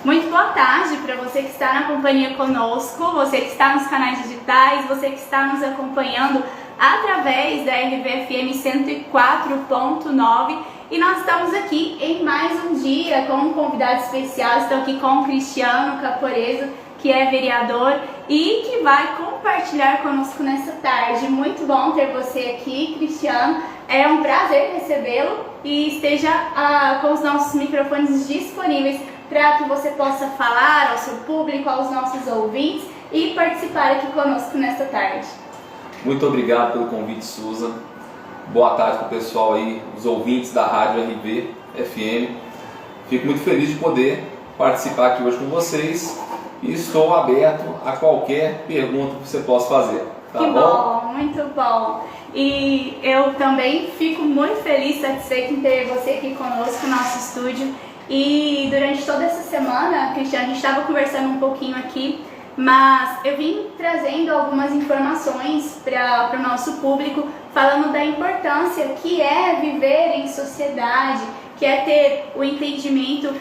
Muito boa tarde para você que está na companhia conosco, você que está nos canais digitais, você que está nos acompanhando através da RVFM 104.9 e nós estamos aqui em mais um dia com um convidado especial. Estou aqui com o Cristiano Caporeso, que é vereador e que vai compartilhar conosco nessa tarde. Muito bom ter você aqui, Cristiano. É um prazer recebê-lo e esteja com os nossos microfones disponíveis para que você possa falar ao seu público, aos nossos ouvintes e participar aqui conosco nesta tarde. Muito obrigado pelo convite, Suza. Boa tarde para o pessoal aí, os ouvintes da Rádio RVFM. Fico muito feliz de poder participar aqui hoje com vocês e estou aberto a qualquer pergunta que você possa fazer. Tá que bom, muito bom. E eu também fico muito feliz, satisfeito em ter você aqui conosco no nosso estúdio. E durante toda essa semana, Cristiano, a gente estava conversando um pouquinho aqui, mas eu vim trazendo algumas informações para o nosso público, falando da importância que é viver em sociedade, que é ter o entendimento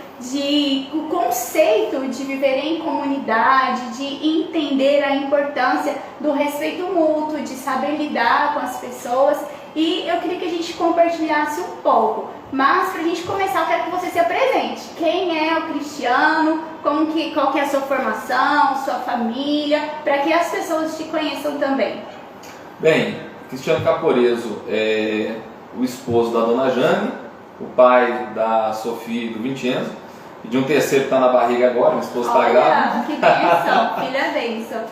o conceito de viver em comunidade, de entender a importância do respeito mútuo, de saber lidar com as pessoas. E eu queria que a gente compartilhasse um pouco. Mas para a gente começar, eu quero que você se apresente. Quem é o Cristiano? Qual que é a sua formação, sua família, para que as pessoas te conheçam também. Bem, Cristiano Caporeso é o esposo da dona Jane, o pai da Sofia e do Vincenzo, e de um terceiro que está na barriga agora, minha esposa está grávida. Que bênção, filha bênção.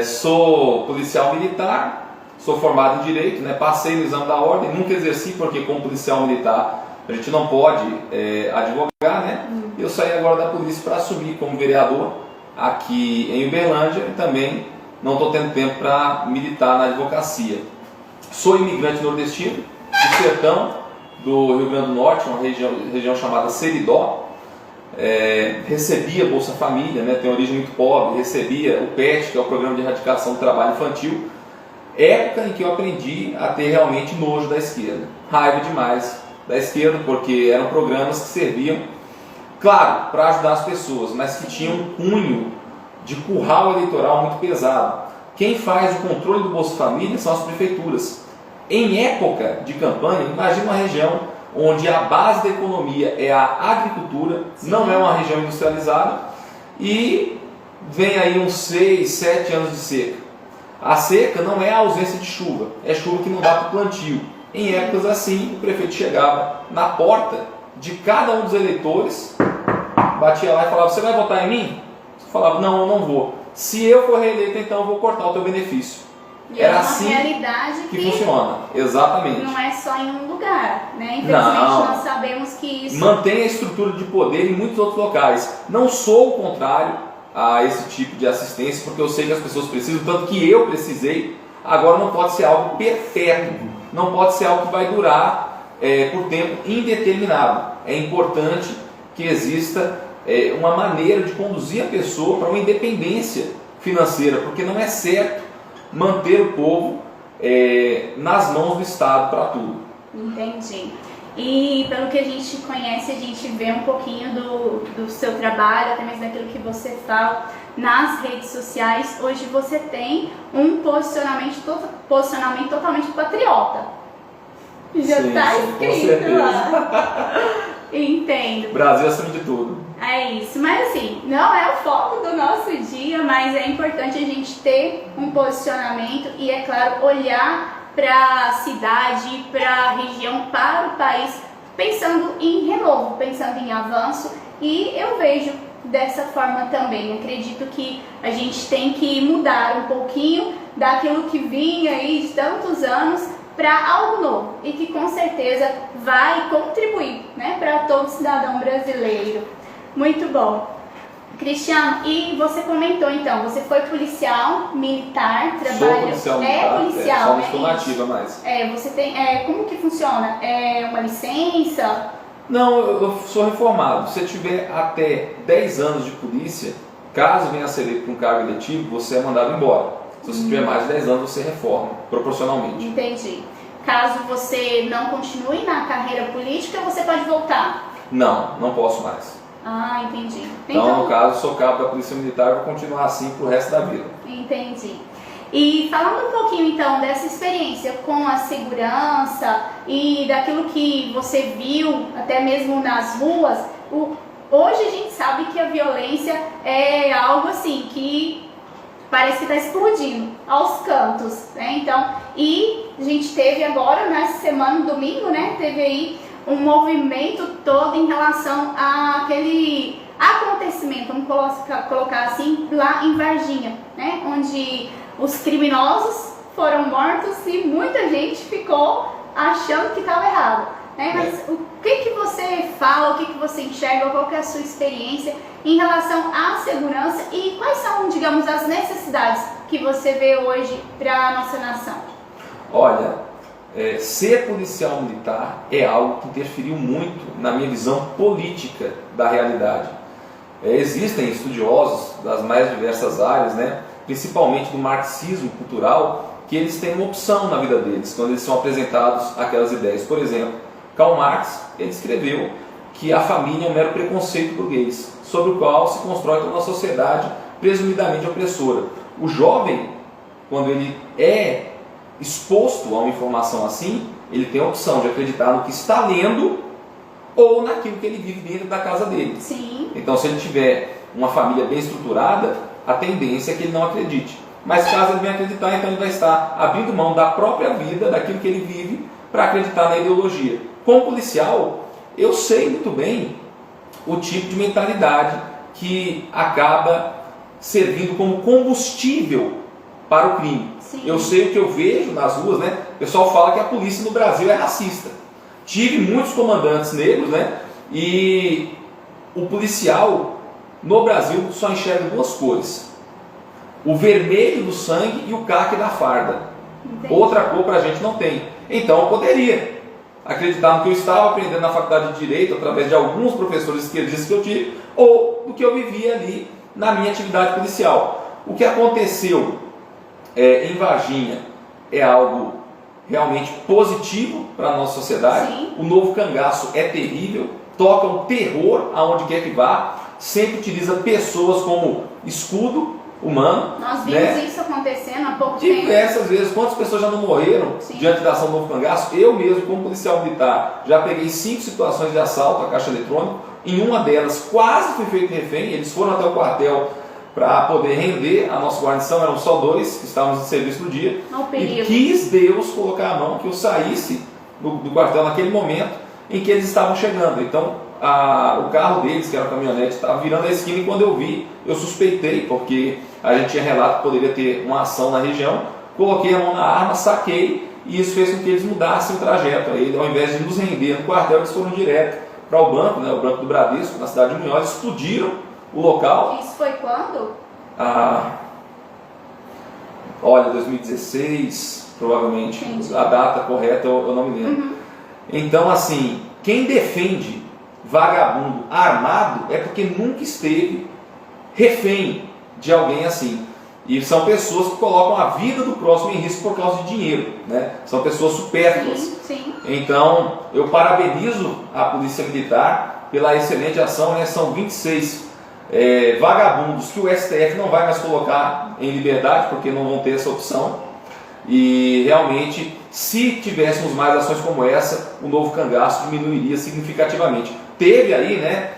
Sou policial militar, sou formado em Direito, né? Passei no exame da ordem, nunca exerci porque como policial militar a gente não pode advogar, né? Eu saí agora da polícia para assumir como vereador aqui em Uberlândia e também não estou tendo tempo para militar na advocacia. Sou imigrante nordestino, do sertão do Rio Grande do Norte, uma região chamada Seridó. Recebia Bolsa Família, né? Tem origem muito pobre, recebia o PET, que é o Programa de Erradicação do Trabalho Infantil. Época em que eu aprendi a ter realmente nojo da esquerda, raiva demais da esquerda, porque eram programas que serviam, claro, para ajudar as pessoas, mas que tinham um cunho de curral eleitoral muito pesado. Quem faz o controle do Bolsa Família são as prefeituras. Em época de campanha, imagina uma região onde a base da economia é a agricultura, não é uma região industrializada, e vem aí uns 6, 7 anos de seca. A seca não é a ausência de chuva, é chuva que não dá para o plantio. Em épocas assim, o prefeito chegava na porta de cada um dos eleitores, batia lá e falava: você vai votar em mim? Você falava: não, eu não vou. Se eu for reeleito, então eu vou cortar o teu benefício. E é uma assim realidade que funciona, exatamente. Não é só em um lugar, né? Infelizmente nós sabemos que isso mantém a estrutura de poder em muitos outros locais. Não sou o contrário a esse tipo de assistência, porque eu sei que as pessoas precisam, tanto que eu precisei. Agora não pode ser algo perpétuo, não pode ser algo que vai durar por tempo indeterminado. É importante que exista uma maneira de conduzir a pessoa para uma independência financeira, porque não é certo manter o povo nas mãos do Estado para tudo. Entendi. E pelo que a gente conhece, a gente vê um pouquinho do seu trabalho, até mesmo daquilo que você fala nas redes sociais. Hoje você tem um posicionamento totalmente patriota. Já está escrito lá. Entendo. Brasil acima de tudo. É isso, mas assim, não é o foco do nosso dia, mas é importante a gente ter um posicionamento e, é claro, olhar para a cidade, para a região, para o país, pensando em renovo, pensando em avanço. E eu vejo dessa forma também. Acredito que a gente tem que mudar um pouquinho daquilo que vinha aí de tantos anos para algo novo e que com certeza vai contribuir, né, para todo cidadão brasileiro. Muito bom. Cristiano, e você comentou então, você foi policial militar, trabalha... Sou policial militar, policial, só não estou nativa mais. Você tem, como que funciona? É uma licença? Não, eu sou reformado. Se você tiver até 10 anos de polícia, caso venha a ser eleito para um cargo eletivo, você é mandado embora. Se você tiver mais de 10 anos, você reforma, proporcionalmente. Entendi. Caso você não continue na carreira política, você pode voltar? Não, não posso mais. Ah, entendi. Então, no caso, sou cabo da Polícia Militar e vou continuar assim pro resto da vida. Entendi. E falando um pouquinho então dessa experiência com a segurança e daquilo que você viu até mesmo nas ruas, hoje a gente sabe que a violência é algo assim que parece que está explodindo aos cantos, né? Então, e a gente teve agora nessa semana, no domingo, né? Teve aí um movimento todo em relação àquele acontecimento, vamos colocar assim, lá em Varginha, né? Onde os criminosos foram mortos e muita gente ficou achando que estava errado, né? Mas o que você fala, o que você enxerga, qual que é a sua experiência em relação à segurança e quais são, digamos, as necessidades que você vê hoje para a nossa nação? Olha, ser policial militar é algo que interferiu muito na minha visão política da realidade. Existem estudiosos das mais diversas áreas, né? Principalmente do marxismo cultural, que eles têm uma opção na vida deles, quando eles são apresentados aquelas ideias. Por exemplo, Karl Marx, ele escreveu que a família é um mero preconceito burguês, sobre o qual se constrói toda uma sociedade presumidamente opressora. O jovem, quando ele é exposto a uma informação assim, ele tem a opção de acreditar no que está lendo ou naquilo que ele vive dentro da casa dele. Sim. Então, se ele tiver uma família bem estruturada, a tendência é que ele não acredite. Mas caso ele venha acreditar, então ele vai estar abrindo mão da própria vida, daquilo que ele vive, para acreditar na ideologia. Como policial, eu sei muito bem o tipo de mentalidade que acaba servindo como combustível para o crime. Sim. Eu sei o que eu vejo nas ruas, né? O pessoal fala que a polícia no Brasil é racista. Tive muitos comandantes negros, né? E o policial no Brasil só enxerga duas cores: o vermelho do sangue e o caque da farda. Entendi. Outra cor para a gente não tem. Então eu poderia acreditar no que eu estava aprendendo na faculdade de Direito, através de alguns professores esquerdistas que eu tive, ou do que eu vivia ali na minha atividade policial. O que aconteceu em Varginha é algo realmente positivo para a nossa sociedade. Sim. O novo cangaço é terrível, toca um terror aonde quer que vá, sempre utiliza pessoas como escudo humano. Nós vimos, né? Isso acontecendo há pouco tempo. Diversas vezes. Quantas pessoas já não morreram Sim. diante da ação do novo cangaço? Eu mesmo, como policial militar, já peguei 5 situações de assalto à caixa eletrônica. Em uma delas quase fui feito refém. Eles foram até o quartel para poder render a nossa guarnição. Eram só 2 que estávamos em serviço no dia. E quis Deus colocar a mão que eu saísse do quartel naquele momento em que eles estavam chegando. Então o carro deles, que era a caminhonete, estava virando a esquina, e quando eu vi, eu suspeitei, porque a gente tinha relato que poderia ter uma ação na região. Coloquei a mão na arma, saquei, e isso fez com que eles mudassem o trajeto. Aí, ao invés de nos render no quartel, eles foram direto para o banco, né, o Banco do Bradesco, na cidade de Munhoz, explodiram o local. Isso foi quando? Olha, 2016, provavelmente. Entendi. A data correta eu não me lembro. Uhum. Então, assim, quem defende vagabundo armado é porque nunca esteve refém de alguém assim. E são pessoas que colocam a vida do próximo em risco por causa de dinheiro, né? São pessoas supérfluas. Sim, sim. Então, eu parabenizo a Polícia Militar pela excelente ação, né? São 26 vagabundos que o STF não vai mais colocar em liberdade, porque não vão ter essa opção. E realmente, se tivéssemos mais ações como essa, o novo cangaço diminuiria significativamente. Teve aí, né,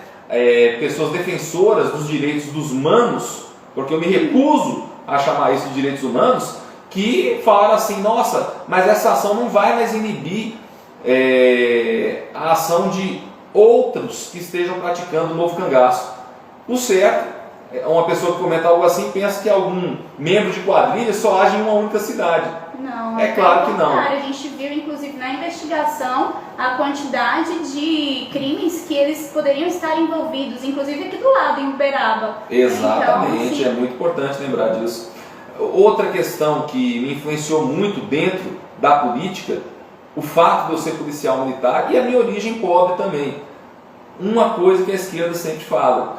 pessoas defensoras dos direitos dos humanos, porque eu me recuso a chamar isso de direitos humanos, que falaram assim: nossa, mas essa ação não vai mais inibir a ação de outros que estejam praticando o novo cangaço. O certo, uma pessoa que comenta algo assim pensa que algum membro de quadrilha só age em uma única cidade. Não, É claro que não. A gente viu, inclusive, na investigação, a quantidade de crimes que eles poderiam estar envolvidos, inclusive aqui do lado, em Uberaba. Exatamente, Então, é muito importante lembrar disso. Outra questão que me influenciou muito dentro da política, o fato de eu ser policial militar e a minha origem pobre também. Uma coisa que a esquerda sempre fala: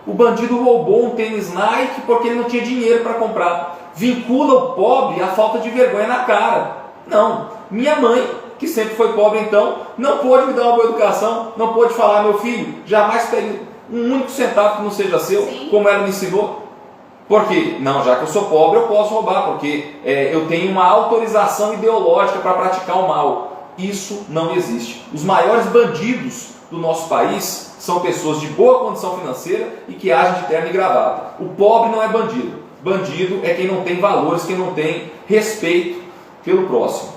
o bandido roubou um tênis Nike porque ele não tinha dinheiro para comprar. Vincula o pobre à falta de vergonha na cara. Não, minha mãe, que sempre foi pobre então, não pôde me dar uma boa educação, não pôde falar: meu filho, jamais um único centavo que não seja seu, Sim. como ela me ensinou. Por quê? Não, já que eu sou pobre eu posso roubar, porque eu tenho uma autorização ideológica para praticar o mal. Isso não existe. Os maiores bandidos do nosso país são pessoas de boa condição financeira e que agem de terno e gravata. O pobre não é bandido. Bandido é quem não tem valores, quem não tem respeito pelo próximo.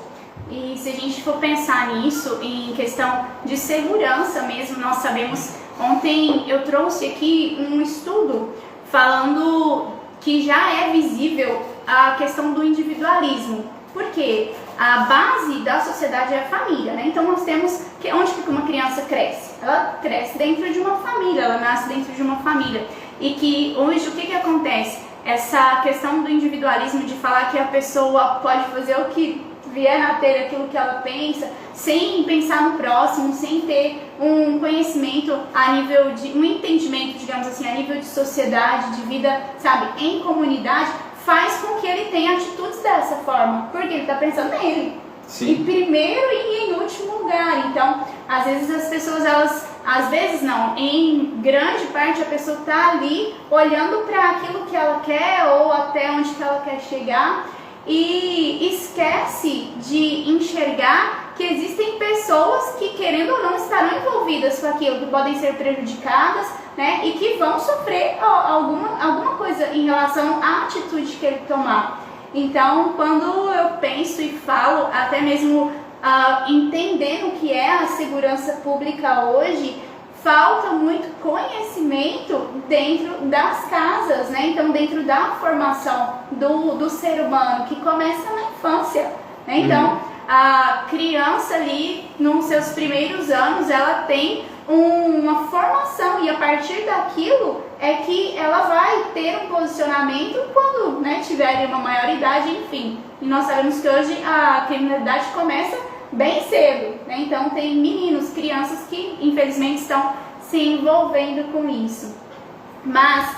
E se a gente for pensar nisso, em questão de segurança mesmo, nós sabemos, ontem eu trouxe aqui um estudo falando que já é visível a questão do individualismo. Por quê? A base da sociedade é a família, né? Então nós temos que onde que uma criança cresce? Ela cresce dentro de uma família, ela nasce dentro de uma família. E que hoje o que acontece? Essa questão do individualismo, de falar que a pessoa pode fazer o que vier na telha, aquilo que ela pensa, sem pensar no próximo, sem ter um conhecimento a nível de, um entendimento, digamos assim, a nível de sociedade, de vida, sabe, em comunidade, faz com que ele tenha atitudes dessa forma, porque ele está pensando nele. Sim. Em primeiro e em último lugar. Então, às vezes as pessoas, às vezes não, em grande parte a pessoa está ali olhando para aquilo que ela quer ou até onde que ela quer chegar e esquece de enxergar que existem pessoas que, querendo ou não, estarão envolvidas com aquilo, que podem ser prejudicadas, né, e que vão sofrer alguma coisa em relação à atitude que ele tomar. Então, quando eu penso e falo, até mesmo entendendo o que é a segurança pública hoje, falta muito conhecimento dentro das casas, né? Então, dentro da formação do ser humano, que começa na infância, né? Então, a criança ali, nos seus primeiros anos, ela tem uma formação, e a partir daquilo é que ela vai ter um posicionamento quando, né, tiver uma maioridade, enfim. E nós sabemos que hoje a criminalidade começa bem cedo, né? Então tem meninos, crianças que infelizmente estão se envolvendo com isso. Mas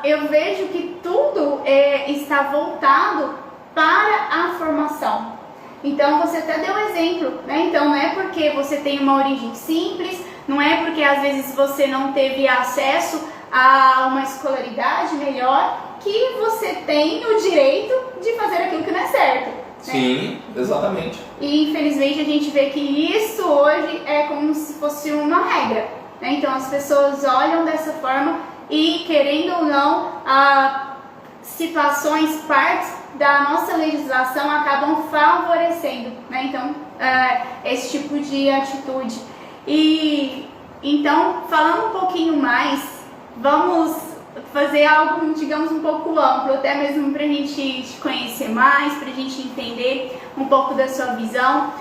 eu vejo que tudo está voltado para a formação. Então você até deu exemplo, né? Então não é porque você tem uma origem simples, não é porque às vezes você não teve acesso a uma escolaridade melhor que você tem o direito de fazer aquilo que não é certo. Né? Sim, exatamente. E infelizmente a gente vê que isso hoje é como se fosse uma regra, né? Então as pessoas olham dessa forma e, querendo ou não, situações, partes da nossa legislação acabam favorecendo, né? Então, esse tipo de atitude. E então, falando um pouquinho mais, vamos fazer algo, digamos, um pouco amplo, até mesmo para a gente te conhecer mais, para a gente entender um pouco da sua visão.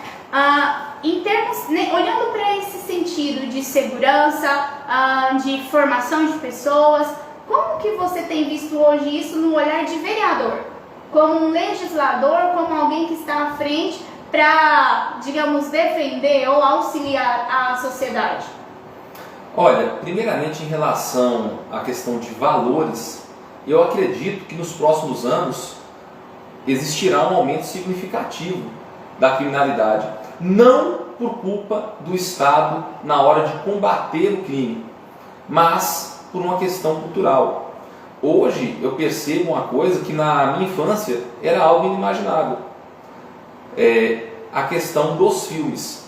Em termos, né, olhando para esse sentido de segurança, de formação de pessoas, como que você tem visto hoje isso no olhar de vereador? Como um legislador, como alguém que está à frente para, digamos, defender ou auxiliar a sociedade? Olha, primeiramente em relação à questão de valores, eu acredito que nos próximos anos existirá um aumento significativo da criminalidade. Não por culpa do Estado na hora de combater o crime, mas por uma questão cultural. Hoje eu percebo uma coisa que na minha infância era algo inimaginável. A questão dos filmes.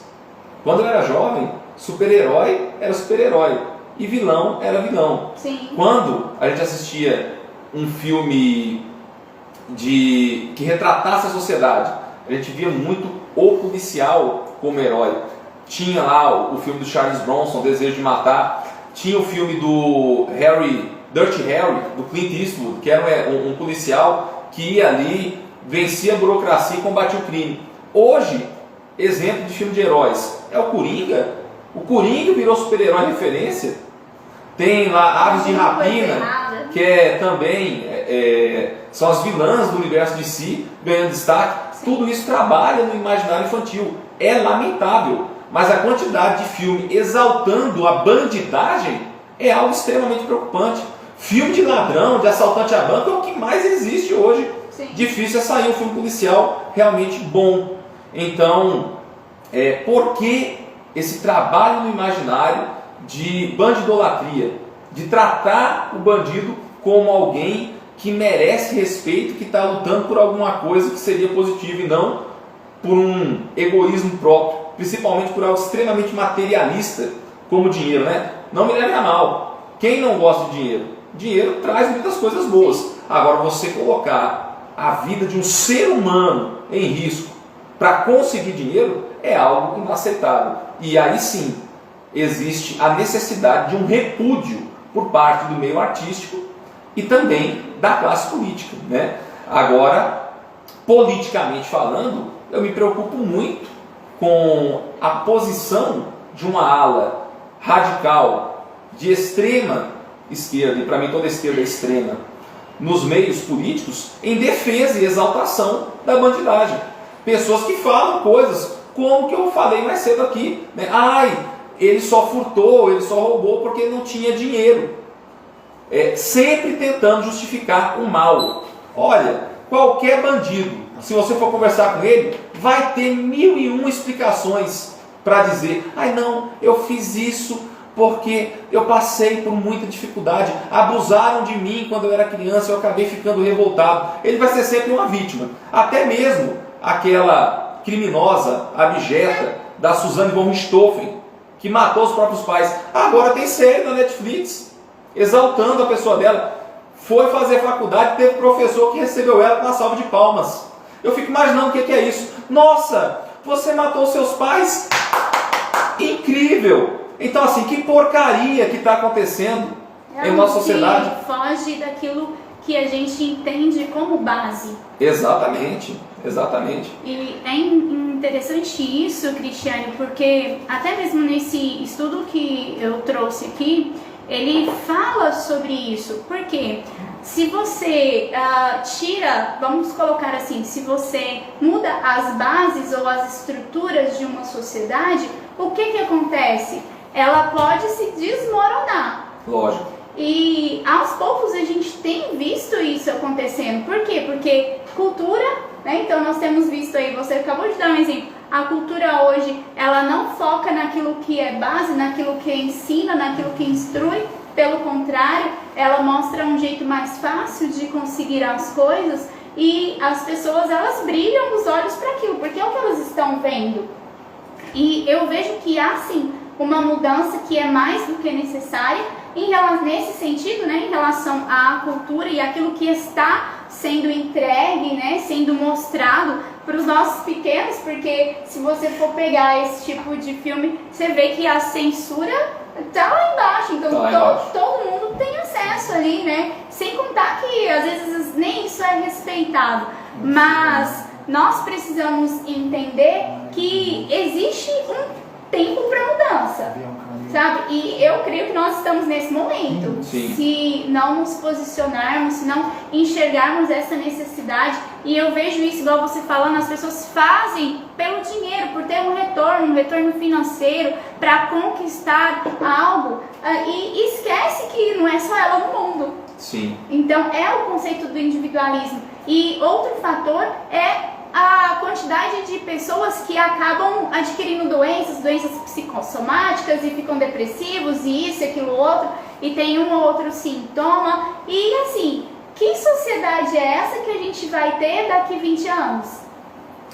Quando eu era jovem, super-herói era super-herói e vilão era vilão. Sim. Quando a gente assistia um filme que retratasse a sociedade, a gente via muito o policial como herói. Tinha lá o filme do Charles Bronson, Desejo de Matar. Tinha o filme do Dirty Harry, do Clint Eastwood, que era um policial que ia ali, vencia a burocracia e combatia o crime. Hoje, exemplo de filme de heróis, é o Coringa. O Coringa virou super-herói referência. Tem lá Aves de Rapina, que também são as vilãs do universo de si, ganhando destaque. Sim. Tudo isso trabalha no imaginário infantil. É lamentável, mas a quantidade de filme exaltando a bandidagem é algo extremamente preocupante. Filme de ladrão, de assaltante a banco é o que mais existe hoje. Sim. Difícil é sair um filme policial realmente bom. Então, por que esse trabalho no imaginário de bandidolatria, de tratar o bandido como alguém que merece respeito, que está lutando por alguma coisa que seria positiva e não por um egoísmo próprio, principalmente por algo extremamente materialista como dinheiro, né? Não me leve a mal. Quem não gosta de dinheiro? Dinheiro traz muitas coisas boas. Agora, você colocar a vida de um ser humano em risco para conseguir dinheiro é algo inaceitável. E aí sim, existe a necessidade de um repúdio por parte do meio artístico e também da classe política, né? Agora, politicamente falando, eu me preocupo muito com a posição de uma ala radical de extrema esquerda, e para mim toda esquerda é extrema, nos meios políticos, em defesa e exaltação da bandidagem. Pessoas que falam coisas como que eu falei mais cedo aqui, né? Ai, ele só furtou, ele só roubou porque não tinha dinheiro. Sempre tentando justificar o mal. Olha, qualquer bandido, se você for conversar com ele, vai ter 1001 explicações para dizer: ai não, eu fiz isso porque eu passei por muita dificuldade, abusaram de mim quando eu era criança, eu acabei ficando revoltado. Ele vai ser sempre uma vítima. Até mesmo aquela criminosa abjeta da Suzane von Richthofen, que matou os próprios pais. Agora tem série na Netflix exaltando a pessoa dela. Foi fazer faculdade, teve professor que recebeu ela com uma salva de palmas. Eu fico imaginando o que é isso. Nossa, você matou seus pais? Incrível! Então assim, que porcaria que está acontecendo em nossa sociedade. Foge daquilo que a gente entende como base. Exatamente, exatamente. E é interessante isso, Cristiane, porque até mesmo nesse estudo que eu trouxe aqui, ele fala sobre isso. Porque se você tira, vamos colocar assim, se você muda as bases ou as estruturas de uma sociedade, o que acontece? Ela pode se desmoronar. Lógico. E aos poucos a gente tem visto isso acontecendo. Por quê? Porque cultura, né? Então nós temos visto aí, você acabou de dar um exemplo, a cultura hoje, ela não foca naquilo que é base, naquilo que ensina, naquilo que instrui. Pelo contrário, ela mostra um jeito mais fácil de conseguir as coisas e as pessoas, elas brilham os olhos para aquilo, porque é o que elas estão vendo. E eu vejo que há sim uma mudança que é mais do que necessária nesse sentido, né, em relação à cultura e aquilo que está sendo entregue, né, sendo mostrado para os nossos pequenos, porque se você for pegar esse tipo de filme, você vê que a censura está lá embaixo, então todo mundo tem acesso ali, né, sem contar que às vezes nem isso é respeitado, mas nós precisamos entender que existe um tempo para mudança, sabe? E eu creio que nós estamos nesse momento. Sim. Se não nos posicionarmos, se não enxergarmos essa necessidade, e eu vejo isso, igual você falando, as pessoas fazem pelo dinheiro, por ter um retorno financeiro, para conquistar algo, e esquece que não é só ela no mundo. Sim. Então é o conceito do individualismo. E outro fator é a quantidade de pessoas que acabam adquirindo doenças psicossomáticas e ficam depressivos e isso e aquilo outro, e tem um ou outro sintoma. E assim, que sociedade é essa que a gente vai ter daqui 20 anos?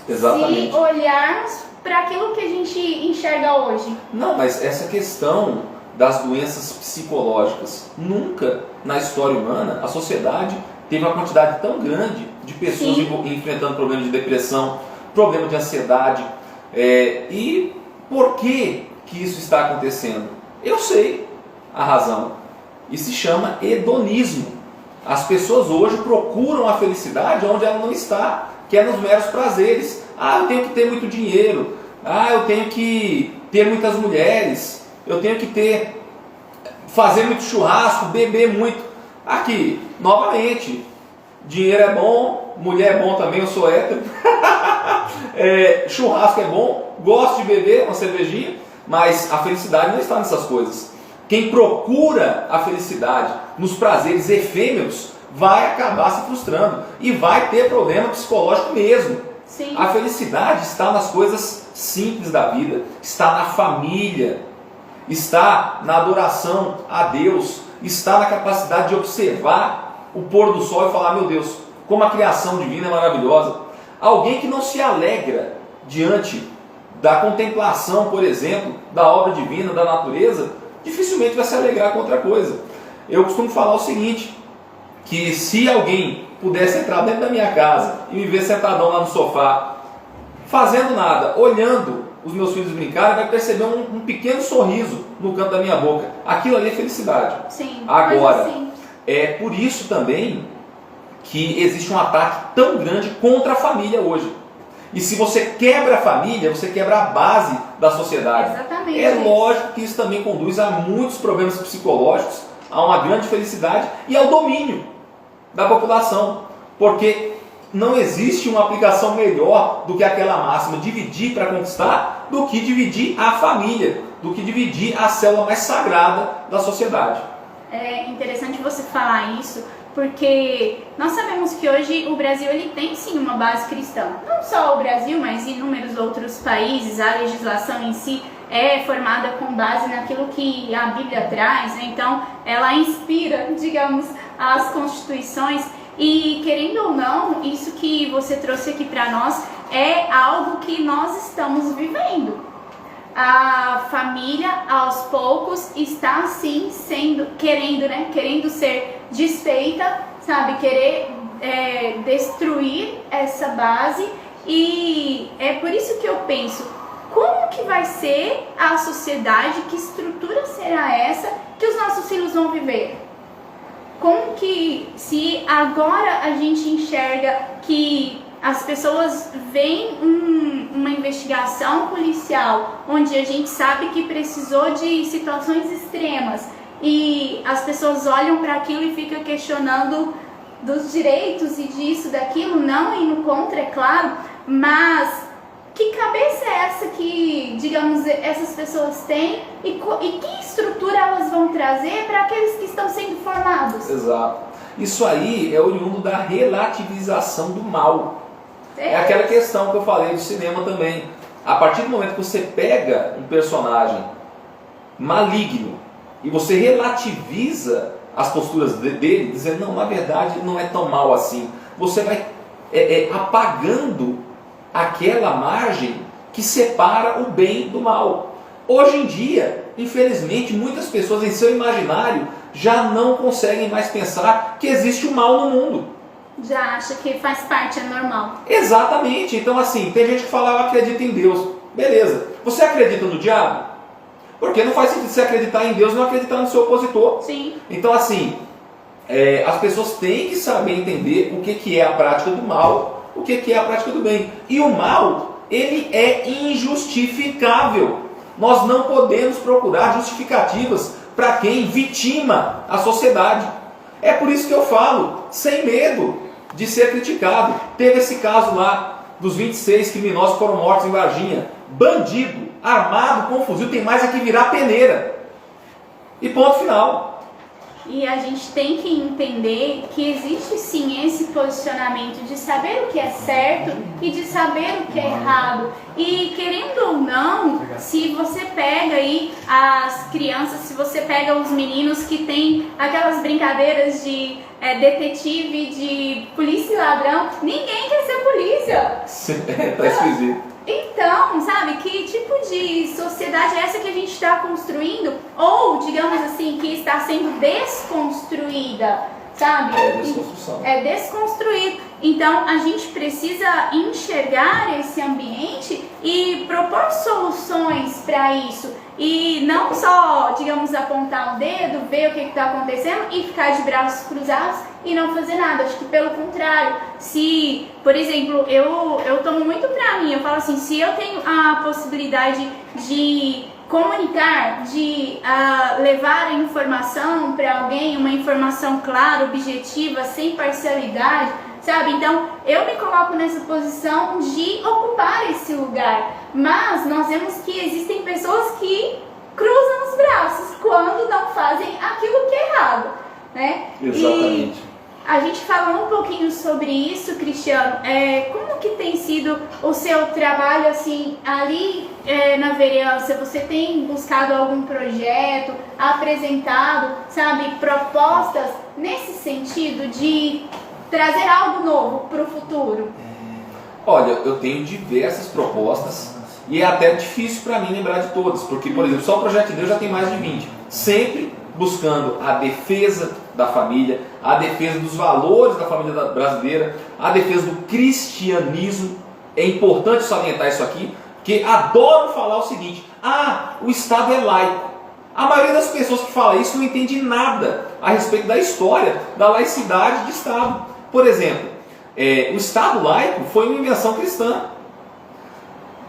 Exatamente. Se olharmos para aquilo que a gente enxerga hoje. Não, mas essa questão das doenças psicológicas, nunca na história humana a sociedade teve uma quantidade tão grande de pessoas enfrentando problemas de depressão, problema de ansiedade. E por que isso está acontecendo? Eu sei a razão. Isso se chama hedonismo. As pessoas hoje procuram a felicidade onde ela não está, que é nos meros prazeres. Ah, eu tenho que ter muito dinheiro. Ah, eu tenho que ter muitas mulheres. Eu tenho que fazer muito churrasco, beber muito. Aqui, novamente, dinheiro é bom, mulher é bom também, eu sou hétero. Churrasco é bom, gosto de beber uma cervejinha, mas a felicidade não está nessas coisas. Quem procura a felicidade nos prazeres efêmeros vai acabar se frustrando e vai ter problema psicológico mesmo. Sim. A felicidade está nas coisas simples da vida, está na família. está na adoração a Deus, está na capacidade de observar o pôr do sol e falar: meu Deus, como a criação divina é maravilhosa. Alguém que não se alegra diante da contemplação, por exemplo, da obra divina, da natureza, dificilmente vai se alegrar com outra coisa. Eu costumo falar o seguinte, que se alguém pudesse entrar dentro da minha casa e me ver sentadão lá no sofá, fazendo nada, olhando os meus filhos brincarem, vai perceber um pequeno sorriso no canto da minha boca. Aquilo ali é felicidade. Sim, agora, assim. é por isso também que existe um ataque tão grande contra a família hoje. E se você quebra a família, você quebra a base da sociedade. Exatamente. É lógico que isso também conduz a muitos problemas psicológicos, a uma grande felicidade e ao domínio da população. Porque não existe uma aplicação melhor do que aquela máxima: dividir para conquistar, do que dividir a família, do que dividir a célula mais sagrada da sociedade. É interessante você falar isso, porque nós sabemos que hoje o Brasil ele tem sim uma base cristã. Não só o Brasil, mas inúmeros outros países. A legislação em si é formada com base naquilo que a Bíblia traz, né? Então ela inspira, digamos, as constituições. E querendo ou não, isso que você trouxe aqui para nós é algo que nós estamos vivendo. A família, aos poucos, está assim querendo ser desfeita, sabe, querer destruir essa base. E é por isso que eu penso: como que vai ser a sociedade, que estrutura será essa que os nossos filhos vão viver? Como que, se agora a gente enxerga que as pessoas veem uma investigação policial onde a gente sabe que precisou de situações extremas e as pessoas olham para aquilo e ficam questionando dos direitos e disso, daquilo, não indo contra, é claro, mas que cabeça é essa que, digamos, essas pessoas têm e que estrutura elas vão trazer para aqueles que estão sendo formados? Exato. Isso aí é oriundo da relativização do mal. É aquela questão que eu falei do cinema também. A partir do momento que você pega um personagem maligno e você relativiza as posturas dele, dizendo: não, na verdade não é tão mal assim, você vai apagando aquela margem que separa o bem do mal. Hoje em dia, infelizmente, muitas pessoas em seu imaginário já não conseguem mais pensar que existe o mal no mundo. Já acha que faz parte, é normal. Exatamente. Então, assim, tem gente que fala: eu acredito em Deus. Beleza. Você acredita no diabo? Porque não faz sentido você acreditar em Deus e não acreditar no seu opositor. Sim. Então, assim, as pessoas têm que saber entender o que é a prática do mal, o que é a prática do bem. E o mal, ele é injustificável. Nós não podemos procurar justificativas para quem vitima a sociedade. É por isso que eu falo, sem medo de ser criticado. Teve esse caso lá dos 26 criminosos que foram mortos em Varginha. Bandido, armado com fuzil, tem mais é que virar peneira. E ponto final. E a gente tem que entender que existe sim esse posicionamento de saber o que é certo e de saber o que é errado. E querendo ou não, se você pega aí as crianças, se você pega os meninos que tem aquelas brincadeiras de detetive, de polícia e ladrão, ninguém quer ser polícia. Tá esquisito. Então, sabe, que tipo de sociedade é essa que a gente está construindo? Ou, digamos assim, que está sendo desconstruída, sabe? É desconstrução. É desconstruído. Então, a gente precisa enxergar esse ambiente e propor soluções para isso. E não só, digamos, apontar o dedo, ver o que está acontecendo e ficar de braços cruzados e não fazer nada. Acho que pelo contrário, se, por exemplo, eu tomo muito pra mim, eu falo assim, se eu tenho a possibilidade de comunicar, de levar a informação para alguém, uma informação clara, objetiva, sem parcialidade, sabe? Então, eu me coloco nessa posição de ocupar esse lugar. Mas nós vemos que existem pessoas que cruzam os braços quando não fazem aquilo que é errado, né? Exatamente. a gente falando um pouquinho sobre isso, Cristiano, como que tem sido o seu trabalho assim ali na vereança? Você tem buscado algum projeto, apresentado, sabe, propostas nesse sentido de trazer algo novo para o futuro? Olha, eu tenho diversas propostas e é até difícil para mim lembrar de todas, porque, por exemplo, só o Projeto de Deus já tem mais de 20, sempre buscando a defesa da família, a defesa dos valores da família brasileira, a defesa do cristianismo. É importante salientar isso aqui, porque adoram falar o seguinte: o Estado é laico. A maioria das pessoas que fala isso não entende nada a respeito da história da laicidade de Estado. Por exemplo, o Estado laico foi uma invenção cristã.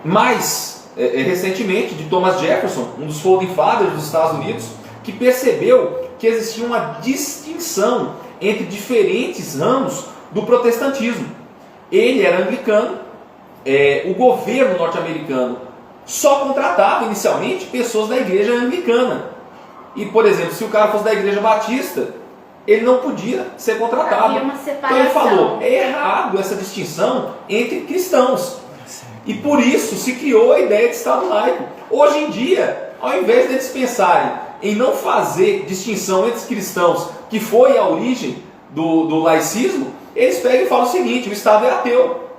Mas, recentemente, de Thomas Jefferson, um dos Founding Fathers dos Estados Unidos, que percebeu que existia uma distinção entre diferentes ramos do protestantismo. Ele era anglicano, o governo norte-americano só contratava inicialmente pessoas da igreja anglicana. E, por exemplo, se o cara fosse da igreja batista, ele não podia ser contratado. Havia uma separação. Então ele falou, é errado essa distinção entre cristãos. E por isso se criou a ideia de Estado laico. Hoje em dia, ao invés deles pensarem em não fazer distinção entre os cristãos, que foi a origem do laicismo, eles pegam e falam o seguinte: o Estado é ateu.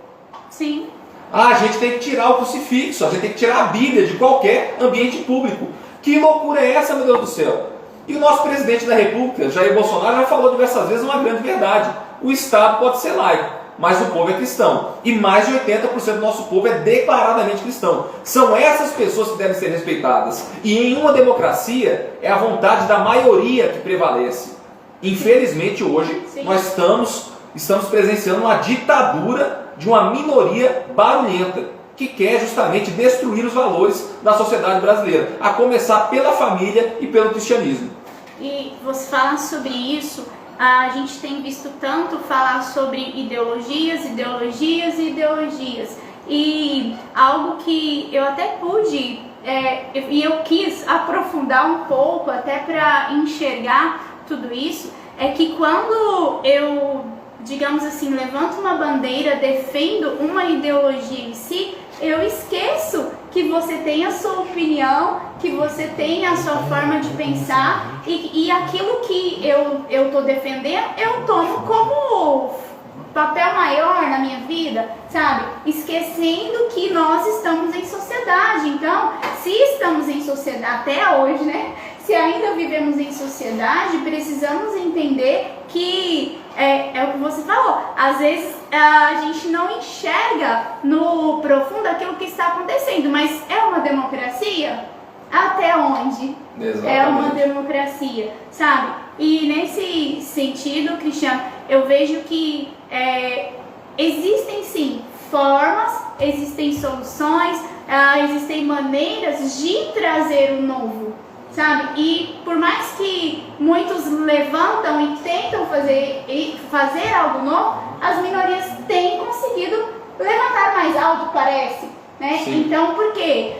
Sim. A gente tem que tirar o crucifixo, a gente tem que tirar a Bíblia de qualquer ambiente público. Que loucura é essa, meu Deus do céu? E o nosso presidente da República, Jair Bolsonaro, já falou diversas vezes uma grande verdade: o Estado pode ser laico, mas o povo é cristão. E mais de 80% do nosso povo é declaradamente cristão. São essas pessoas que devem ser respeitadas. E em uma democracia, é a vontade da maioria que prevalece. Infelizmente, hoje, Sim. nós estamos presenciando uma ditadura de uma minoria barulhenta, que quer justamente destruir os valores da sociedade brasileira, a começar pela família e pelo cristianismo. E você fala sobre isso, a gente tem visto tanto falar sobre ideologias. E algo que eu até pude, e eu quis aprofundar um pouco, até para enxergar tudo isso, é que quando eu, digamos assim, levanto uma bandeira, defendo uma ideologia em si, eu esqueço que você tem a sua opinião, que você tem a sua forma de pensar, e aquilo que eu estou defendendo, eu tomo como papel maior na minha vida, sabe? Esquecendo que nós estamos em sociedade. Então, se estamos em sociedade até hoje, né? Se ainda vivemos em sociedade, precisamos entender que é o que você falou. Às vezes a gente não enxerga no profundo aquilo que está acontecendo, mas é uma democracia? Até onde? Exatamente. É uma democracia, sabe? E nesse sentido, Cristiano, eu vejo que existem sim formas, existem soluções, existem maneiras de trazer o novo, sabe? E por mais que muitos levantam e tentam fazer algo novo, as minorias têm conseguido levantar mais alto, parece, né? Sim. Então, por quê?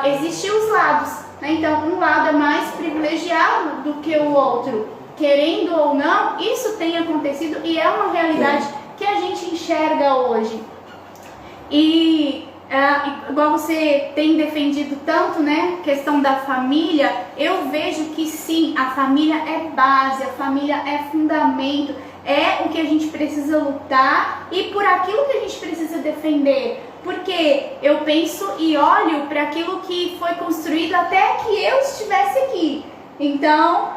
Existem os lados, né? Então, um lado é mais privilegiado do que o outro. Querendo ou não, isso tem acontecido e é uma realidade que a gente enxerga hoje. E igual você tem defendido tanto, né, questão da família, eu vejo que sim, a família é base, a família é fundamento, é o que a gente precisa lutar e por aquilo que a gente precisa defender. Porque eu penso e olho para aquilo que foi construído até que eu estivesse aqui. Então,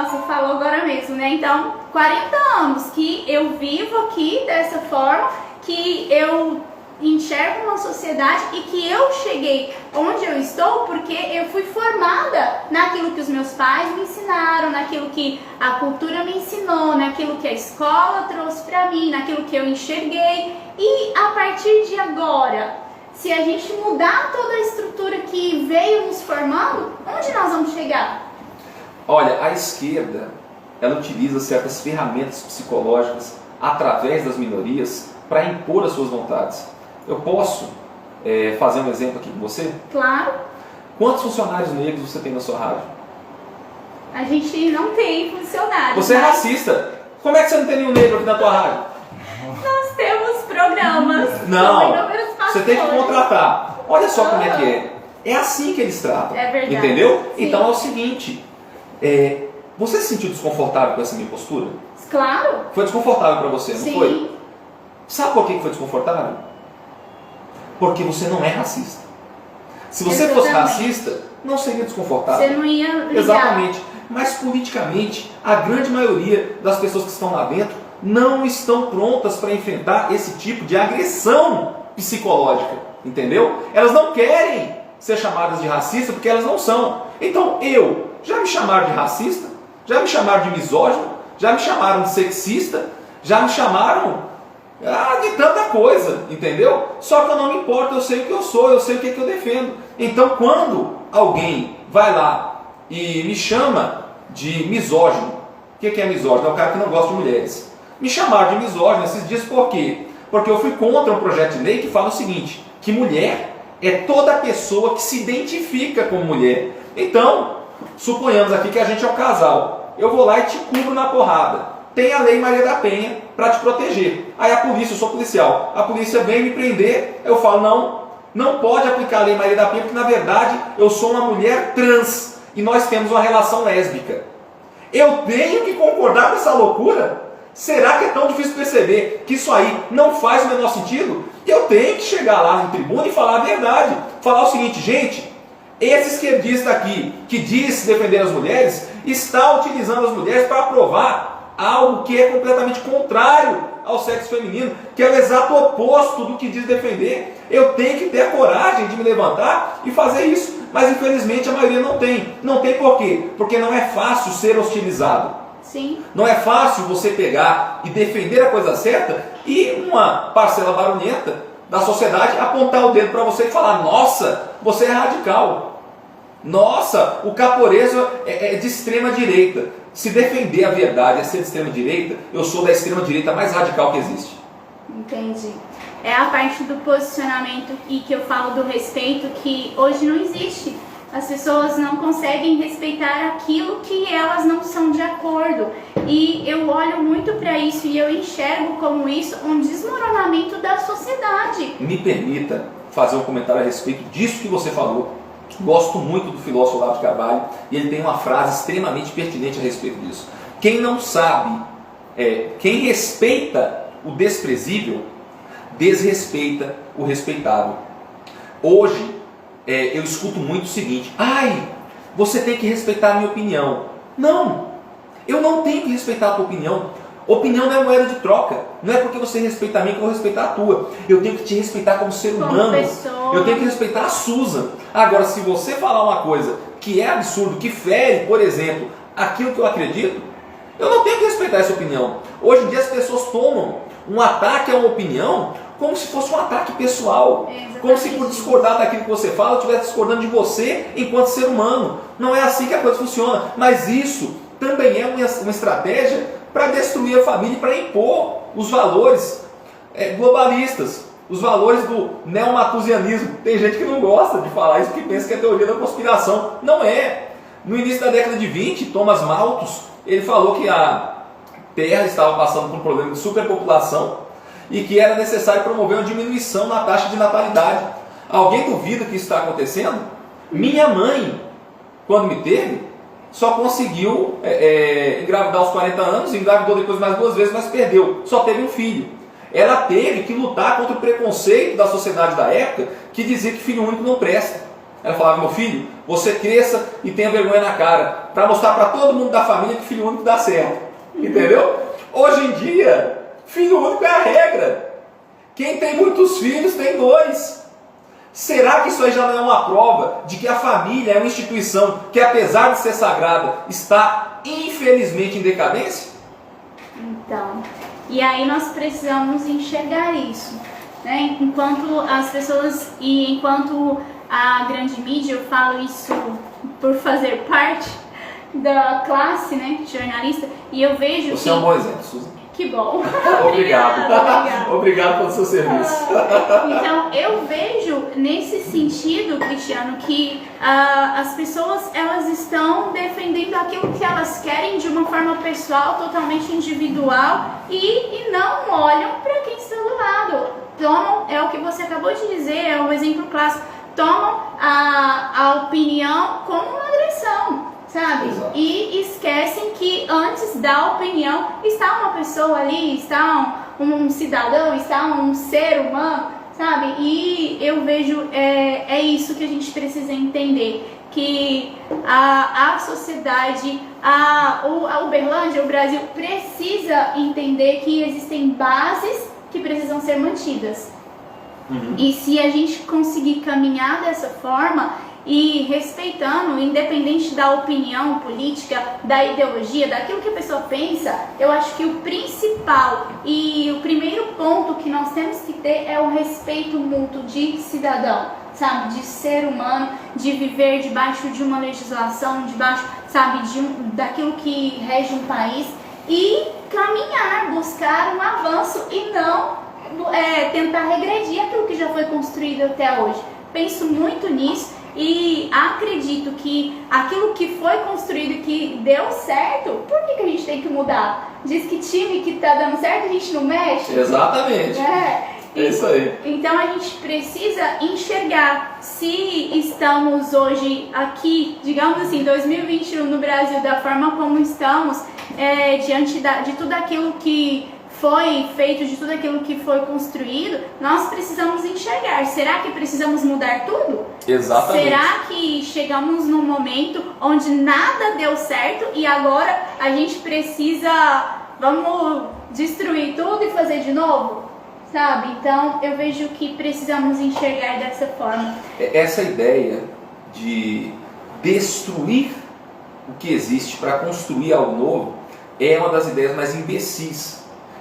você falou agora mesmo, né? Então, 40 anos que eu vivo aqui dessa forma, que eu enxergo uma sociedade e que eu cheguei onde eu estou porque eu fui formada naquilo que os meus pais me ensinaram, naquilo que a cultura me ensinou, naquilo que a escola trouxe para mim, naquilo que eu enxerguei. E a partir de agora, se a gente mudar toda a estrutura que veio nos formando, onde nós vamos chegar? Olha, a esquerda, ela utiliza certas ferramentas psicológicas através das minorias para impor as suas vontades. Eu posso fazer um exemplo aqui com você? Claro. Quantos funcionários negros você tem na sua rádio? A gente não tem funcionários. Você é racista. Como é que você não tem nenhum negro aqui na tua rádio? Nós temos programas. Não, com inúmeros você tem que pastores. contratar. Olha só como é que é. É assim que eles tratam. É verdade. Entendeu? Sim. Então é o seguinte, você se sentiu desconfortável com essa minha postura? Claro. Foi desconfortável para você, não Sim. foi? Sabe por que foi desconfortável? Porque você não é racista. Se você fosse racista, não seria desconfortável. Você não ia ligar. Exatamente. Mas politicamente, a grande maioria das pessoas que estão lá dentro não estão prontas para enfrentar esse tipo de agressão psicológica. Entendeu? Elas não querem ser chamadas de racista porque elas não são. Então já me chamaram de racista, já me chamaram de misógino, já me chamaram de sexista, já me chamaram de tanta coisa, entendeu? Só que eu não me importo, eu sei o que eu sou, eu sei o que eu defendo. Então quando alguém vai lá e me chama de misógino, o que é misógino? É o cara que não gosta de mulheres. Me chamaram de misógino esses dias por quê? Porque eu fui contra um projeto de lei que fala o seguinte, que mulher é toda pessoa que se identifica como mulher. Então, suponhamos aqui que a gente é um casal. Eu vou lá e te cubro na porrada. Tem a Lei Maria da Penha para te proteger. Aí a polícia, eu sou policial, a polícia vem me prender, eu falo, não pode aplicar a Lei Maria da Penha, porque na verdade eu sou uma mulher trans e nós temos uma relação lésbica. Eu tenho que concordar com essa loucura? Será que é tão difícil perceber que isso aí não faz o menor sentido? Eu tenho que chegar lá no tribuna e falar a verdade. Falar o seguinte, gente, esse esquerdista aqui, que diz defender as mulheres, está utilizando as mulheres para aprovar algo que é completamente contrário ao sexo feminino, que é o exato oposto do que diz defender. Eu tenho que ter a coragem de me levantar e fazer isso. Mas infelizmente a maioria não tem. Não tem por quê? Porque não é fácil ser hostilizado. Sim. Não é fácil você pegar e defender a coisa certa e uma parcela barulhenta da sociedade apontar o dedo para você e falar, nossa, você é radical. Nossa, o Caporeso é de extrema direita. Se defender a verdade é ser de extrema direita, eu sou da extrema direita mais radical que existe. Entendi. É a parte do posicionamento e que eu falo do respeito que hoje não existe. As pessoas não conseguem respeitar aquilo que elas não são de acordo. E eu olho muito para isso e eu enxergo como isso um desmoronamento da sociedade. Me permita fazer um comentário a respeito disso que você falou. Gosto muito do filósofo Olavo de Carvalho e ele tem uma frase extremamente pertinente a respeito disso. Quem não sabe, quem respeita o desprezível, desrespeita o respeitável. Hoje, eu escuto muito o seguinte, você tem que respeitar a minha opinião. Não, eu não tenho que respeitar a tua opinião. Opinião não é moeda de troca. Não é porque você respeita a mim que eu vou respeitar a tua. Eu tenho que te respeitar como ser humano. Pessoa. Eu tenho que respeitar a Susan. Agora, se você falar uma coisa que é absurdo, que fere, por exemplo, aquilo que eu acredito, eu não tenho que respeitar essa opinião. Hoje em dia as pessoas tomam um ataque a uma opinião como se fosse um ataque pessoal. Como se por discordar daquilo que você fala, eu estivesse discordando de você enquanto ser humano. Não é assim que a coisa funciona. Mas isso também é uma estratégia para destruir a família e para impor os valores globalistas, os valores do neomatusianismo. Tem gente que não gosta de falar isso porque pensa que é teoria da conspiração. Não é. No início da década de 20, Thomas Malthus, ele falou que a Terra estava passando por um problema de superpopulação e que era necessário promover uma diminuição na taxa de natalidade. Alguém duvida que isso está acontecendo? Minha mãe, quando me teve, só conseguiu engravidar aos 40 anos, engravidou depois mais 2 vezes, mas perdeu. Só teve um filho. Ela teve que lutar contra o preconceito da sociedade da época que dizia que filho único não presta. Ela falava, meu filho, você cresça e tenha vergonha na cara, para mostrar para todo mundo da família que filho único dá certo. Entendeu? Hoje em dia, filho único é a regra. Quem tem muitos filhos tem 2. Será que isso aí já não é uma prova de que a família é uma instituição que, apesar de ser sagrada, está infelizmente em decadência? Então, e aí nós precisamos enxergar isso, né? Enquanto as pessoas e enquanto a grande mídia, eu falo isso por fazer parte da classe, né, jornalista, e eu vejo Você é um bom exemplo, Susan. Que bom. Obrigado. Obrigada. Obrigado pelo seu serviço. Então, eu vejo nesse sentido, Cristiano, que as pessoas elas estão defendendo aquilo que elas querem de uma forma pessoal, totalmente individual e não olham para quem está do lado. Tomam, é o que você acabou de dizer, é um exemplo clássico, tomam a opinião como uma agressão, sabe? Exato. E esquecem que antes da opinião está uma pessoa ali, está um cidadão, está um ser humano, sabe? E eu vejo, é isso que a gente precisa entender, que a sociedade, a Uberlândia, o Brasil, precisa entender que existem bases que precisam ser mantidas. E se a gente conseguir caminhar dessa forma e respeitando, independente da opinião política, da ideologia, daquilo que a pessoa pensa, eu acho que o principal e o primeiro ponto que nós temos que ter é o respeito mútuo de cidadão, sabe, de ser humano, de viver debaixo de uma legislação, debaixo, sabe, daquilo que rege um país e caminhar, buscar um avanço e não tentar regredir aquilo que já foi construído até hoje. Penso muito nisso e acredito que aquilo que foi construído e que deu certo, por que a gente tem que mudar? Diz que time que tá dando certo a gente não mexe? Exatamente. É isso aí. Então a gente precisa enxergar se estamos hoje aqui, digamos assim, 2021 no Brasil, da forma como estamos, diante de tudo aquilo que foi feito, de tudo aquilo que foi construído, nós precisamos enxergar. Será que precisamos mudar tudo? Exatamente. Será que chegamos num momento onde nada deu certo e agora a gente vamos destruir tudo e fazer de novo? Sabe? Então eu vejo que precisamos enxergar dessa forma. Essa ideia de destruir o que existe para construir algo novo é uma das ideias mais imbecis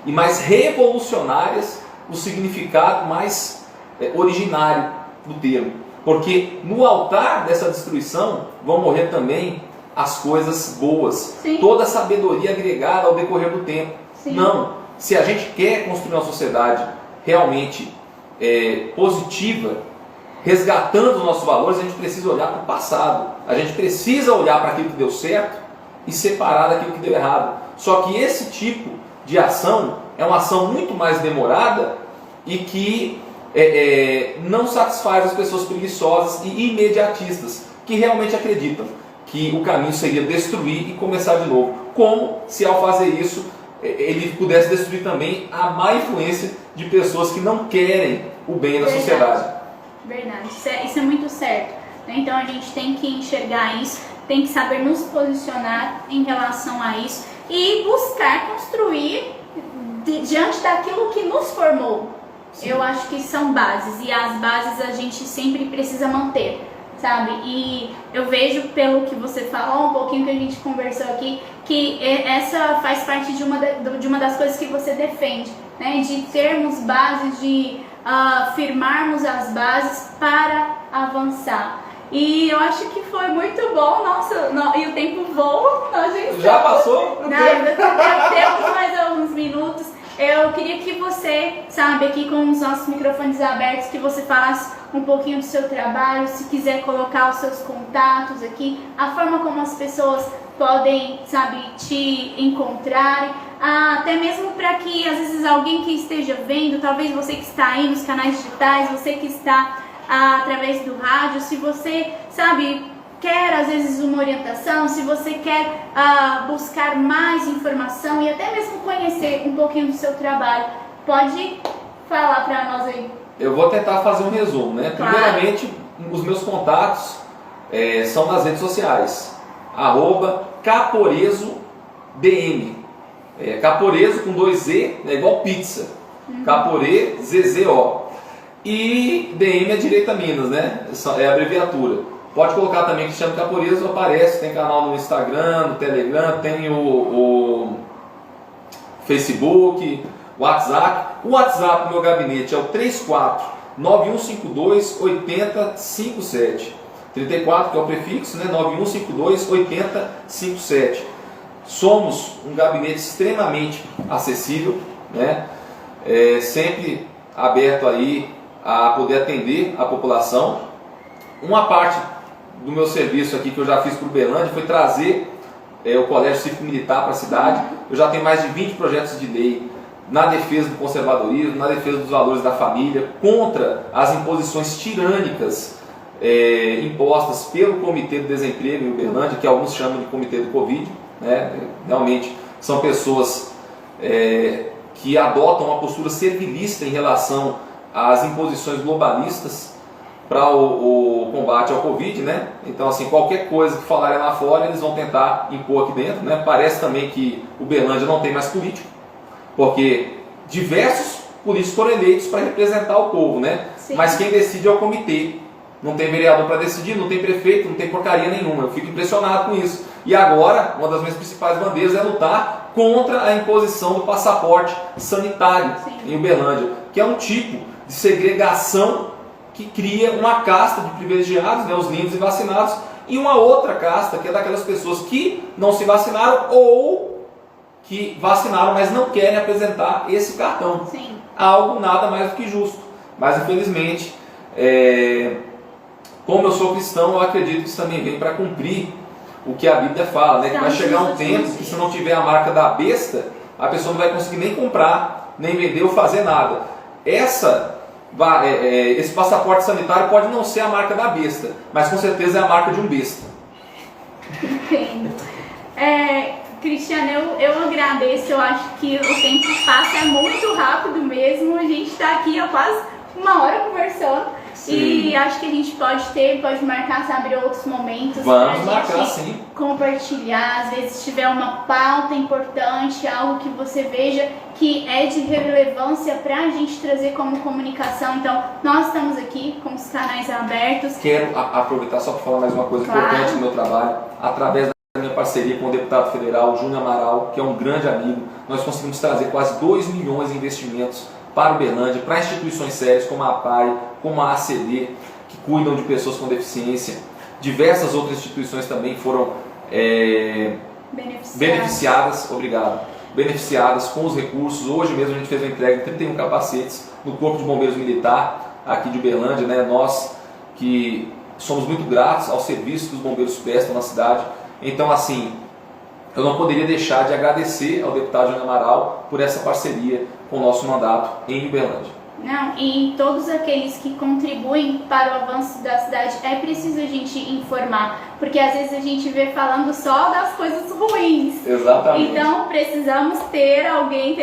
e mais revolucionárias, o significado mais originário do termo. Porque no altar dessa destruição vão morrer também as coisas boas, Sim. toda a sabedoria agregada ao decorrer do tempo. Sim. Não, se a gente quer construir uma sociedade realmente positiva, resgatando os nossos valores, a gente precisa olhar para o passado, a gente precisa olhar para aquilo que deu certo e separar daquilo que deu errado. Só que esse tipo de ação é uma ação muito mais demorada e que não satisfaz as pessoas preguiçosas e imediatistas, que realmente acreditam que o caminho seria destruir e começar de novo. Como se ao fazer isso ele pudesse destruir também a má influência de pessoas que não querem o bem da sociedade. Verdade, isso é muito certo. Então a gente tem que enxergar isso, tem que saber nos posicionar em relação a isso e buscar construir diante daquilo que nos formou. Sim. Eu acho que são bases e as bases a gente sempre precisa manter, sabe? E eu vejo pelo que você falou, um pouquinho que a gente conversou aqui, que essa faz parte de uma das coisas que você defende, né? De termos bases, de firmarmos as bases para avançar. E eu acho que foi muito bom, nossa, e o tempo voa. Já passou? Não, ainda temos mais alguns minutos. Eu queria que você, sabe, aqui com os nossos microfones abertos, que você falasse um pouquinho do seu trabalho, se quiser colocar os seus contatos aqui, a forma como as pessoas podem, sabe, te encontrarem, até mesmo para que às vezes alguém que esteja vendo, talvez você que está aí nos canais digitais, você que está através do rádio, se você, sabe, quer às vezes uma orientação, se você quer buscar mais informação e até mesmo conhecer um pouquinho do seu trabalho, pode falar para nós aí. Eu vou tentar fazer um resumo, né? Claro. Primeiramente, os meus contatos são nas redes sociais, @caporezodm, Caporezo com 2 E, igual pizza, Caporezzo, e DM é Direita Minas, né? É a abreviatura. Pode colocar também Cristiano Caporezo, aparece, tem canal no Instagram, no Telegram, tem o Facebook, WhatsApp. O WhatsApp do meu gabinete é o 34-9152-8057. 34, que é o prefixo, né? 9152-8057. somos um gabinete extremamente acessível, né? Sempre aberto aí a poder atender a população. Uma parte do meu serviço aqui que eu já fiz para o Uberlândia foi trazer o Colégio Cívico Militar para a cidade. Eu já tenho mais de 20 projetos de lei na defesa do conservadorismo, na defesa dos valores da família, contra as imposições tirânicas impostas pelo Comitê do Desemprego em Uberlândia, que alguns chamam de Comitê do Covid, né? Realmente são pessoas que adotam uma postura servilista em relação às imposições globalistas para o combate ao Covid, né? Então, assim, qualquer coisa que falarem lá fora, eles vão tentar impor aqui dentro, né? Parece também que Uberlândia não tem mais político, porque diversos políticos foram eleitos para representar o povo, né? Sim. Mas quem decide é o comitê. Não tem vereador para decidir, não tem prefeito, não tem porcaria nenhuma. Eu fico impressionado com isso. E agora, uma das minhas principais bandeiras é lutar contra a imposição do passaporte sanitário em Uberlândia, que é um tipo de segregação que cria uma casta de privilegiados, né, os lindos e vacinados, e uma outra casta que é daquelas pessoas que não se vacinaram ou que vacinaram, mas não querem apresentar esse cartão. Sim. Algo nada mais do que justo. Mas, infelizmente, como eu sou cristão, eu acredito que isso também vem para cumprir o que a Bíblia fala, né? Que vai chegar um tempo que, se não tiver a marca da besta, a pessoa não vai conseguir nem comprar, nem vender ou fazer nada. Esse passaporte sanitário pode não ser a marca da besta, mas com certeza é a marca de um besta. Entendo. Cristiano, eu agradeço. Eu acho que o tempo passa muito rápido mesmo. A gente está aqui há quase uma hora conversando. Sim. E acho que a gente pode marcar, sabe, outros momentos. Vamos marcar, sim. Compartilhar, às vezes tiver uma pauta importante, algo que você veja que é de relevância para a gente trazer como comunicação. Então, nós estamos aqui com os canais abertos. Quero aproveitar só para falar mais uma coisa importante do meu trabalho. Através da minha parceria com o deputado federal Júnior Amaral, que é um grande amigo, nós conseguimos trazer quase 2 milhões de investimentos para Uberlândia, para instituições sérias como a APAI, como a ACD, que cuidam de pessoas com deficiência. Diversas outras instituições também foram beneficiadas com os recursos. Hoje mesmo a gente fez uma entrega de 31 capacetes no Corpo de Bombeiros Militar aqui de Uberlândia, né? Nós que somos muito gratos ao serviço que os bombeiros prestam na cidade. Então, assim, eu não poderia deixar de agradecer ao deputado Júnior Amaral por essa parceria com o nosso mandato em Uberlândia. Não, e todos aqueles que contribuem para o avanço da cidade, é preciso a gente informar, porque às vezes a gente vê falando só das coisas ruins. Exatamente. Então precisamos ter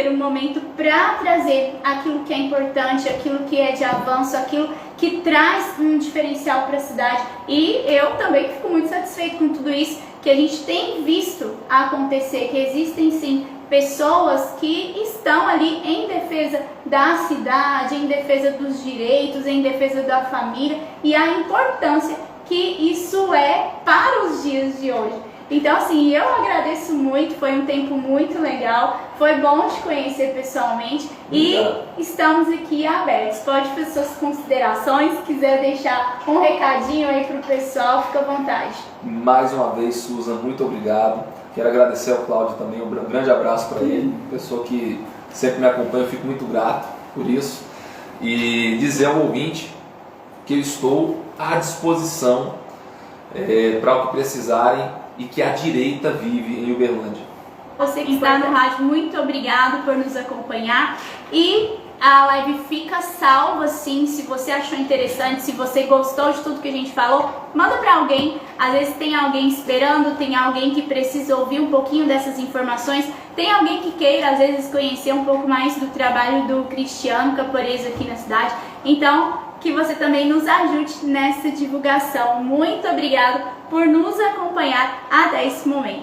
um momento para trazer aquilo que é importante, aquilo que é de avanço, aquilo que traz um diferencial para a cidade. E eu também fico muito satisfeito com tudo isso que a gente tem visto acontecer, que existem sim pessoas que estão ali em defesa da cidade, em defesa dos direitos, em defesa da família e a importância que isso é para os dias de hoje. Então, assim, eu agradeço muito, foi um tempo muito legal, foi bom te conhecer pessoalmente e estamos aqui abertos. Pode fazer suas considerações, se quiser deixar um recadinho aí para o pessoal, fica à vontade. Mais uma vez, Susan, muito obrigado. Quero agradecer ao Cláudio também, um grande abraço para ele, pessoa que sempre me acompanha, eu fico muito grato por isso. E dizer ao ouvinte que eu estou à disposição para o que precisarem e que a direita vive em Uberlândia. Você que está no rádio, muito obrigado por nos acompanhar e a live fica salva sim, se você achou interessante, se você gostou de tudo que a gente falou, manda para alguém, às vezes tem alguém esperando, tem alguém que precisa ouvir um pouquinho dessas informações, tem alguém que queira às vezes conhecer um pouco mais do trabalho do Cristiano Caporeso aqui na cidade, então que você também nos ajude nessa divulgação. Muito obrigado por nos acompanhar até esse momento.